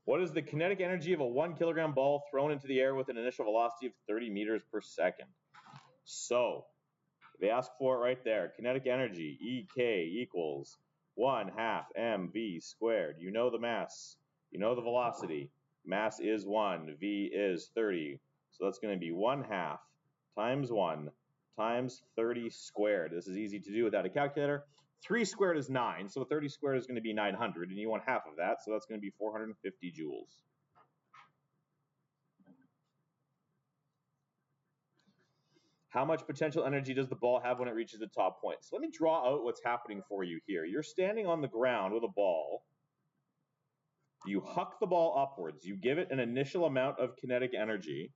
What is the kinetic energy of a 1 kilogram ball thrown into the air with an initial velocity of 30 meters per second? So, they ask for it right there. Kinetic energy, EK equals 1/2 mv squared. You know the mass. You know the velocity. Mass is 1. V is 30. So that's going to be 1/2 times 1 times 30 squared. This is easy to do without a calculator. 3 squared is 9, so 30 squared is going to be 900, and you want half of that, so that's going to be 450 joules. How much potential energy does the ball have when it reaches the top point? So let me draw out what's happening for you here. You're standing on the ground with a ball. You huck the ball upwards. You give it an initial amount of kinetic energy,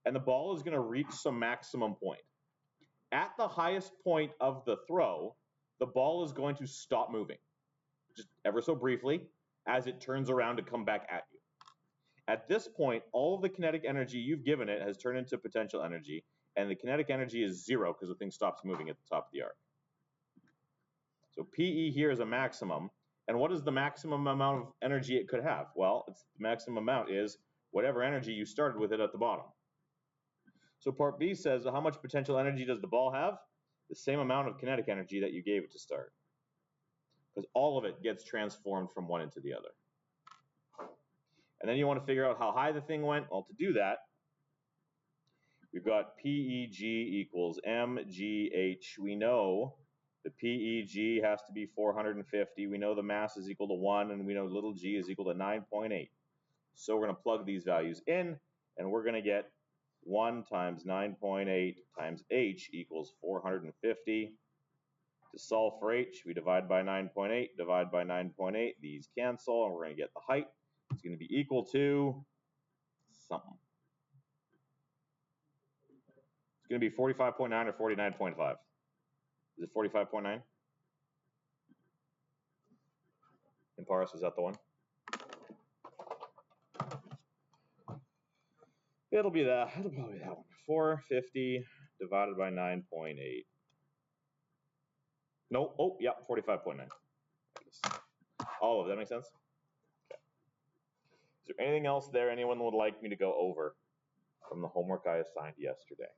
and the ball is going to reach some maximum point. At the highest point of the throw, the ball is going to stop moving, just ever so briefly, as it turns around to come back at you. At this point, all of the kinetic energy you've given it has turned into potential energy, and the kinetic energy is 0 because the thing stops moving at the top of the arc. So PE here is a maximum, and what is the maximum amount of energy it could have? Well, the maximum amount is whatever energy you started with it at the bottom. So part B says, how much potential energy does the ball have? The same amount of kinetic energy that you gave it to start, because all of it gets transformed from one into the other. And then you want to figure out how high the thing went. Well, to do that, we've got PEG equals MGH. We know the PEG has to be 450. We know the mass is equal to 1, and we know little g is equal to 9.8. So we're going to plug these values in, and we're going to get 1 times 9.8 times h equals 450. To solve for h, we divide by 9.8, divide by 9.8. These cancel, and we're going to get the height. It's going to be equal to something. It's going to be 45.9 or 49.5. Is it 45.9? Imparis, is that the one? It'll be that. It'll probably be that one. 450 divided by 9.8. No. Oh, yeah, 45.9. All of that makes sense? Okay. Is there anything else there anyone would like me to go over from the homework I assigned yesterday?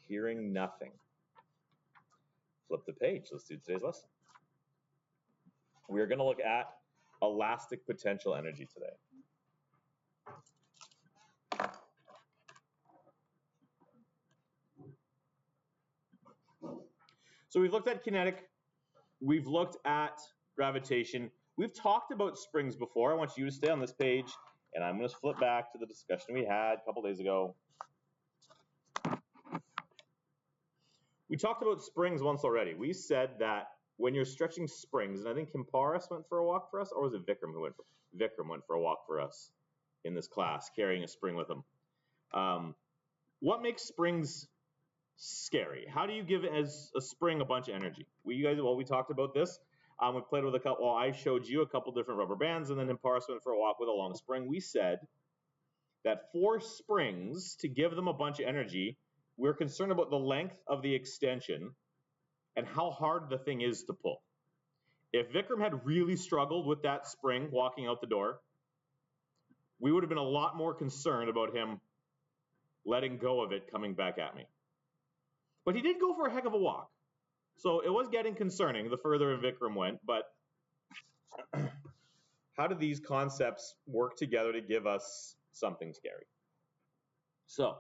Hearing nothing. Flip the page. Let's do today's lesson. We're going to look at elastic potential energy today. So we've looked at kinetic. We've looked at gravitation. We've talked about springs before. I want you to stay on this page, and I'm going to flip back to the discussion we had a couple days ago. We talked about springs once already. We said that when you're stretching springs, and I think Kimparis went for a walk for us, or was it Vikram who went for Vikram went for a walk for us in this class, carrying a spring with him. What makes springs scary? How do you give as a spring a bunch of energy? We talked about this. We played with a couple. Well, I showed you a couple different rubber bands, and then Imparis went for a walk with a long spring. We said that for springs, to give them a bunch of energy, we're concerned about the length of the extension and how hard the thing is to pull. If Vikram had really struggled with that spring walking out the door, we would have been a lot more concerned about him letting go of it coming back at me. But he did go for a heck of a walk. So it was getting concerning the further Vikram went, but how do these concepts work together to give us something scary? So,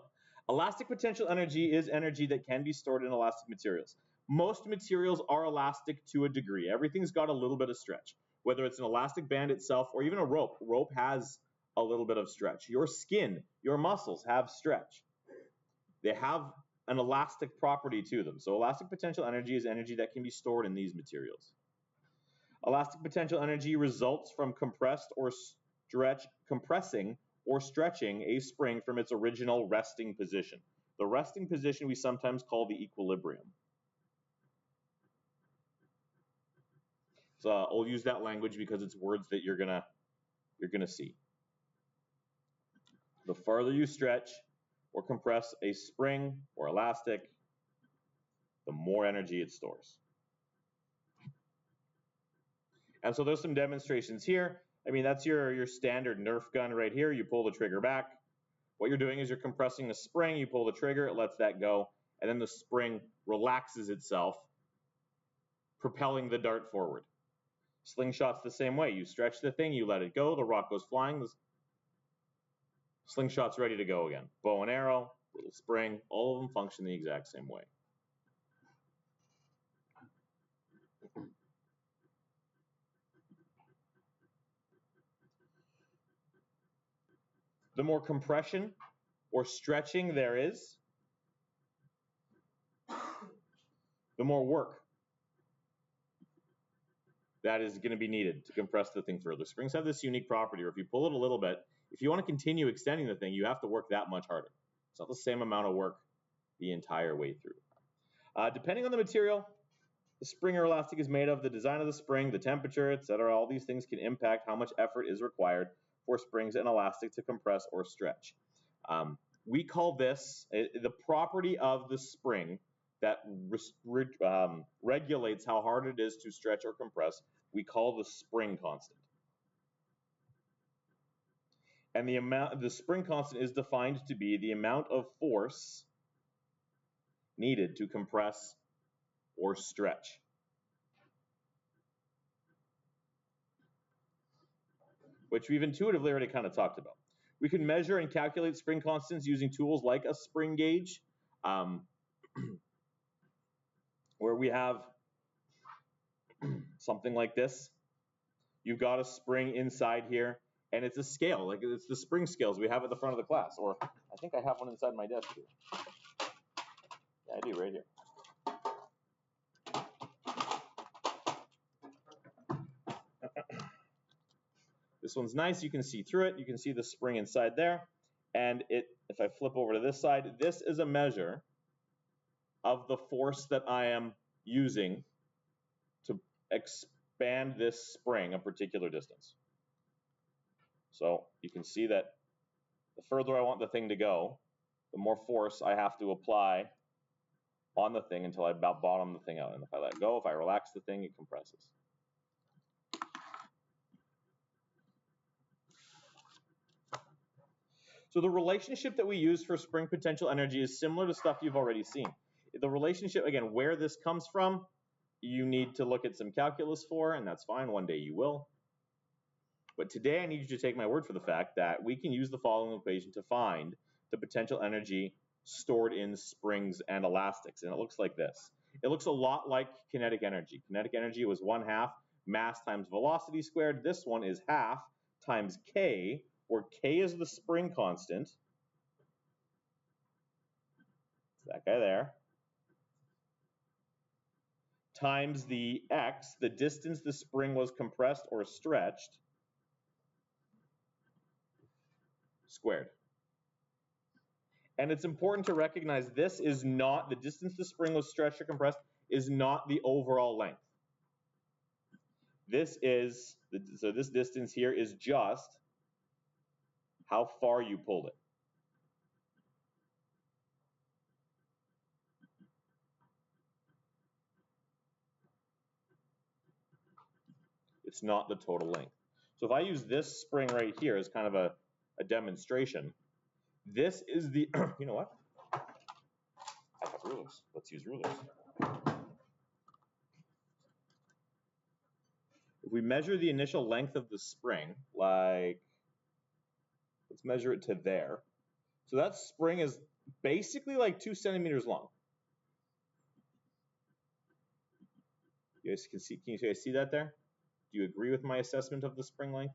elastic potential energy is energy that can be stored in elastic materials. Most materials are elastic to a degree. Everything's got a little bit of stretch, whether it's an elastic band itself or even a rope. Rope has a little bit of stretch. Your skin, your muscles have stretch. They have an elastic property to them. So elastic potential energy is energy that can be stored in these materials. Elastic potential energy results from compressing or stretching a spring from its original resting position. The resting position we sometimes call the equilibrium. So I'll use that language because it's words that you're gonna see. The farther you stretch, or compress a spring or elastic, the more energy it stores. And so there's some demonstrations here. I mean, that's your standard Nerf gun right here. You pull the trigger back. What you're doing is you're compressing a spring, you pull the trigger, it lets that go, and then the spring relaxes itself, propelling the dart forward. Slingshot's the same way. You stretch the thing, you let it go, the rock goes flying, the slingshot's ready to go again. Bow and arrow, little spring, all of them function the exact same way. The more compression or stretching there is, the more work that is going to be needed to compress the thing further. Springs have this unique property where if you pull it a little bit, if you want to continue extending the thing, you have to work that much harder. It's not the same amount of work the entire way through. Depending on the material the spring or elastic is made of, the design of the spring, the temperature, etc., all these things can impact how much effort is required for springs and elastic to compress or stretch. We call this the property of the spring that regulates how hard it is to stretch or compress. We call the spring constant. And the spring constant is defined to be the amount of force needed to compress or stretch. Which we've intuitively already kind of talked about. We can measure and calculate spring constants using tools like a spring gauge, where we have something like this. You've got a spring inside here, and it's a scale, like it's the spring scales we have at the front of the class, or I think I have one inside my desk here. Yeah, I do, right here. This one's nice, you can see through it, you can see the spring inside there, and if I flip over to this side, this is a measure of the force that I am using to expand this spring a particular distance. So you can see that the further I want the thing to go, the more force I have to apply on the thing until I about bottom the thing out. And if I let go, if I relax the thing, it compresses. So the relationship that we use for spring potential energy is similar to stuff you've already seen. The relationship, again, where this comes from, you need to look at some calculus for, and that's fine, one day you will. But today I need you to take my word for the fact that we can use the following equation to find the potential energy stored in springs and elastics, and it looks like this. It looks a lot like kinetic energy. Kinetic energy was 1/2 mass times velocity squared. This one is 1/2 times k, where k is the spring constant. It's that guy there. Times the x, the distance the spring was compressed or stretched, squared. And it's important to recognize this is not, the distance the spring was stretched or compressed is not the overall length. This is, so this distance here is just how far you pulled it. It's not the total length. So if I use this spring right here as kind of a demonstration, this is the, you know what? I have rulers. Let's use rulers. If we measure the initial length of the spring, like, let's measure it to there. So that spring is basically like 2 centimeters long. You guys can you guys see that there? Do you agree with my assessment of the spring length?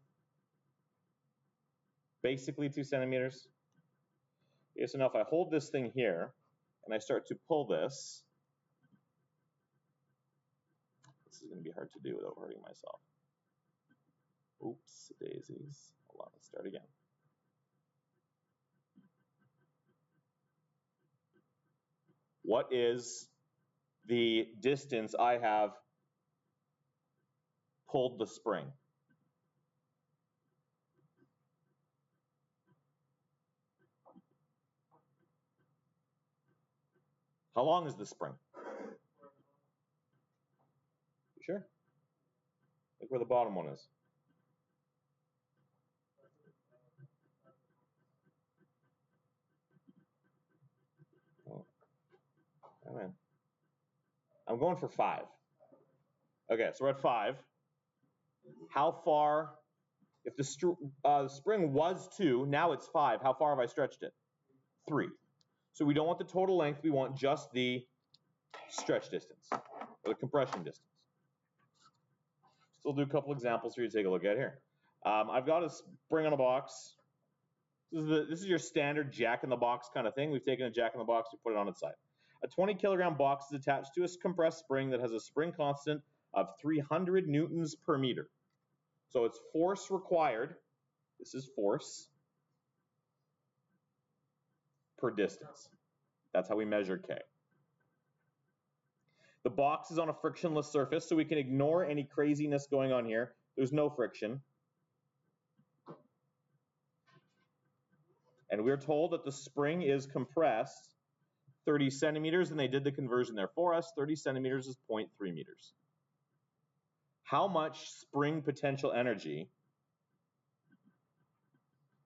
Basically 2 centimeters. Okay, so now if I hold this thing here and I start to pull this, this is going to be hard to do without hurting myself. Oops, daisies. Hold on, let's start again. What is the distance I have pulled the spring? How long is the spring? You sure? Look where the bottom one is. Oh, man. I'm going for 5. Okay, so we're at 5. How far, if the spring was 2, now it's 5, how far have I stretched it? 3. So we don't want the total length, we want just the stretch distance, or the compression distance. So we'll do a couple examples for you to take a look at here. I've got a spring on a box. This is your standard jack-in-the-box kind of thing. We've taken a jack-in-the-box, we put it on its side. A 20-kilogram box is attached to a compressed spring that has a spring constant of 300 newtons per meter. So it's force required. This is force per distance. That's how we measure K. The box is on a frictionless surface, so we can ignore any craziness going on here. There's no friction. And we're told that the spring is compressed 30 centimeters, and they did the conversion there for us. 30 centimeters is 0.3 meters. How much spring potential energy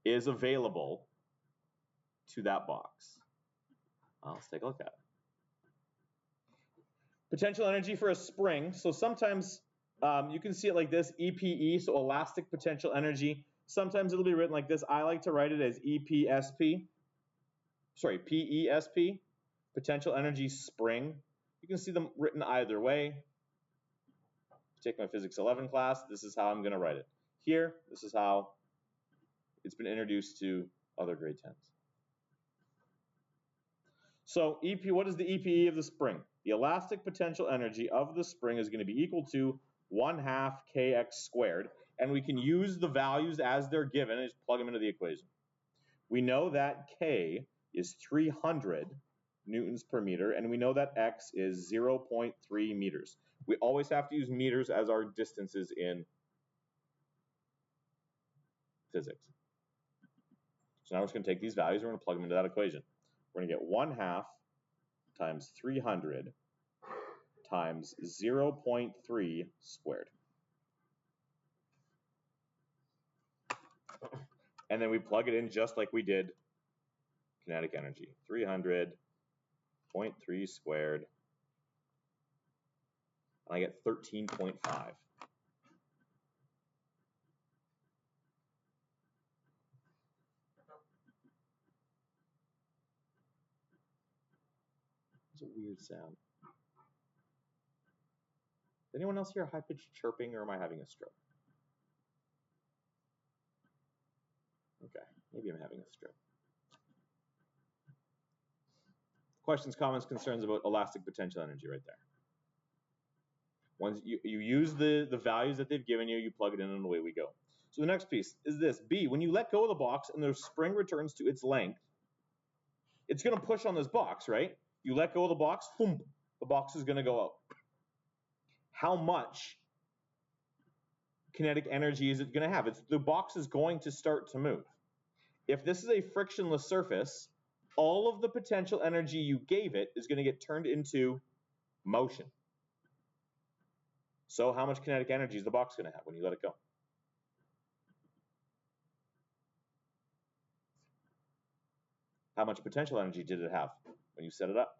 is available to that box? Let's take a look at it. Potential energy for a spring. So sometimes you can see it like this, EPE, so elastic potential energy. Sometimes it'll be written like this. I like to write it as EPSP. Sorry, PESP, potential energy spring. You can see them written either way. Take my Physics 11 class, this is how I'm going to write it. Here, this is how it's been introduced to other grade 10s. So EP, what is the EPE of the spring? The elastic potential energy of the spring is going to be equal to 1/2 kx squared, and we can use the values as they're given and just plug them into the equation. We know that K is 300 newtons per meter, and we know that X is 0.3 meters. We always have to use meters as our distances in physics. So now we're just going to take these values, we're going to plug them into that equation. We're going to get 1/2 times 300 times 0.3 squared. And then we plug it in just like we did kinetic energy. 300.3 squared. And I get 13.5. It's a weird sound. Does anyone else hear high-pitched chirping, or am I having a stroke? Okay, maybe I'm having a stroke. Questions, comments, concerns about elastic potential energy right there. Once you use the values that they've given you, you plug it in and away we go. So the next piece is this. B, when you let go of the box and the spring returns to its length, it's going to push on this box, right? You let go of the box, boom, the box is going to go out. How much kinetic energy is it going to have? The box is going to start to move. If this is a frictionless surface, all of the potential energy you gave it is going to get turned into motion. So how much kinetic energy is the box going to have when you let it go? How much potential energy did it have when you set it up?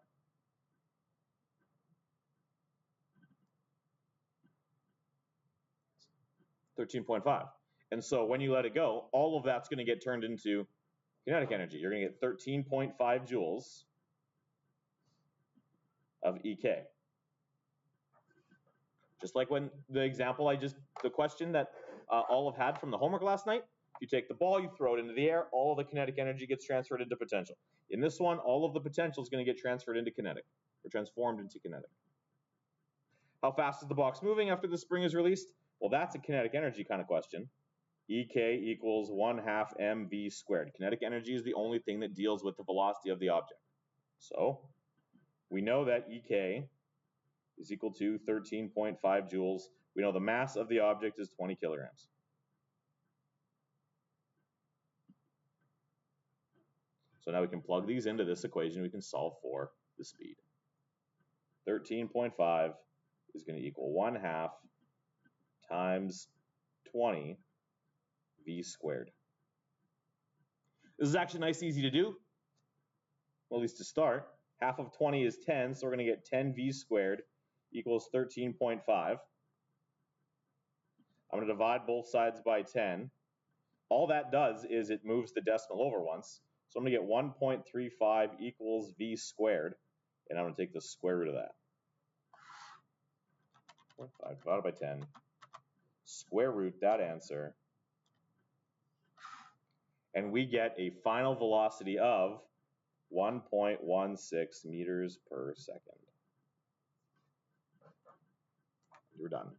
$13.5. And so when you let it go, all of that's going to get turned into kinetic energy. You're going to get 13.5 joules of EK. Just like when the question that Olive had from the homework last night, you take the ball, you throw it into the air, all of the kinetic energy gets transferred into potential. In this one, all of the potential is going to get transferred into kinetic, or transformed into kinetic. How fast is the box moving after the spring is released? Well, that's a kinetic energy kind of question. EK equals 1/2 mv squared. Kinetic energy is the only thing that deals with the velocity of the object. So we know that EK is equal to 13.5 joules. We know the mass of the object is 20 kilograms. So now we can plug these into this equation. We can solve for the speed. 13.5 is going to equal 1/2 times 20 v squared. This is actually nice and easy to do, well, at least to start. Half of 20 is 10, so we're going to get 10 v squared equals 13.5. I'm going to divide both sides by 10. All that does is it moves the decimal over once. So I'm going to get 1.35 equals v squared, and I'm going to take the square root of that. 0.5 divided by 10, square root that answer, and we get a final velocity of 1.16 meters per second. You're done.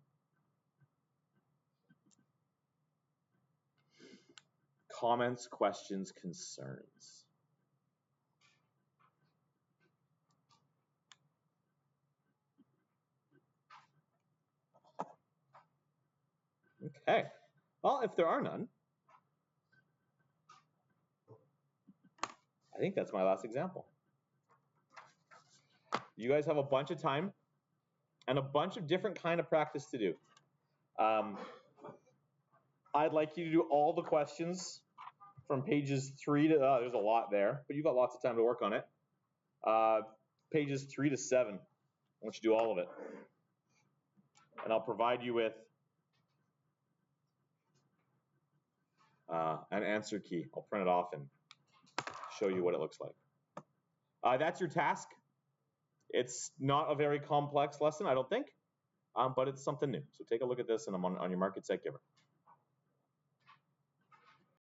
Comments, questions, concerns? Okay. Well, if there are none, I think that's my last example. You guys have a bunch of time and a bunch of different kind of practice to do. I'd like you to do all the questions from pages 3 to, there's a lot there, but you've got lots of time to work on it. Pages 3 to 7, I want you to do all of it. And I'll provide you with an answer key. I'll print it off and show you what it looks like. That's your task. It's not a very complex lesson, I don't think, but it's something new. So take a look at this and I'm on your market set giver.